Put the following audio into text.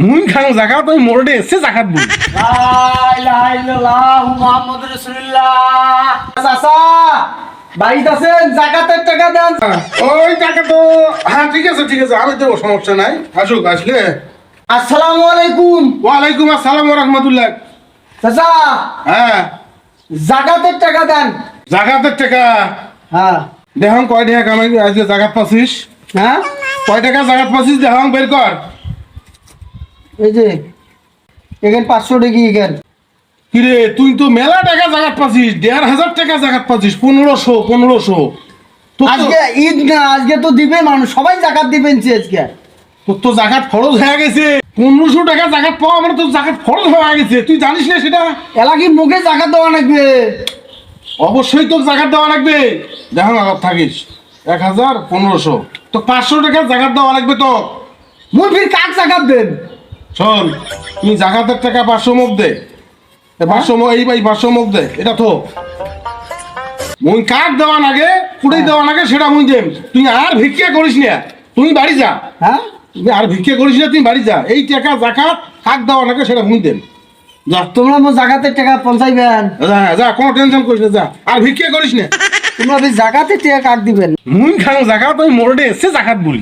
মুই খাং জাকাত ওই মোরডে এসে জাকাত বলি। লা ইলাহা ইল্লাল্লাহ মুহাম্মাদুর রাসূলুল্লাহ। চাচা বাড়িতে আছেন? জাকাতের টাকা দেন। ওই টাকা তো হ্যাঁ ঠিক আছে আমি দেবো, সমস্যা নাই। আসুক, আসলে। আসসালামু আলাইকুম। ওয়ালাইকুম আসসালাম ওয়া রাহমাতুল্লাহ। চাচা হ্যাঁ, জাকাতের টাকা দেন। জাকাতের টাকা হ্যাঁ দেখাম কয় টাকা কামাই আজকে জাকাত পাচ্ছিস? হ্যাঁ কয় টাকা জাকাত পাচ্ছিস দেখাম বের কর। এই যে এখানে 500 টাকা এখান। কিরে তুই তো মেলা টাকা জাকাত পাচ্ছিস, 1,500 টাকা জাকাত পাচ্ছিস, 1500। আজকে ঈদ না, আজকে তো দিবে মানুষ, সবাই জাকাত দিবেন আজকে। তোর তো জাকাত ফরজ হয়ে গেছে। 1500 টাকা জাকাত পাওয়া মানে তোর জাকাত ফরজ হয়ে গেছে, তুই জানিস না সেটা? এলাকি মুখে জাকাত দেওয়া লাগবে। অবশ্যই তোর জাকাত দেওয়া লাগবে। দেখো আগত থাকিস 1000, 1500 তো 500 টাকা জাকাত দেওয়া লাগবে তো। মুই ফির কাক জাকাত দেন? শোন, তুই জাকাতের টাকা 500 মুখ দে। 500 এই ভাই 500 মুখ দে, এটা তো মুই কাক দেওয়া লাগে, কুড়াই দেওয়া লাগে সেটা মুই দেম। তুই আর ভিক্ষা করিস না, তুই বাড়ি যা। হ্যাঁ তুই আর ভিক্ষা করিস না, তুই বাড়ি যা। এই টাকা জাকাত কাক দেওয়া লাগে সেটা মুই দেম। যা তোমরা মো জাকাতের টাকা পৌঁছাইবেন। যা যা, কোনো টেনশন করিস না, যা। আর ভিক্ষা করিস না। তোমরা ফির জাকাতের টাকা কাক দিবেন? মুই খাং জাকাত ওই মোরডে এসে জাকাত বলি।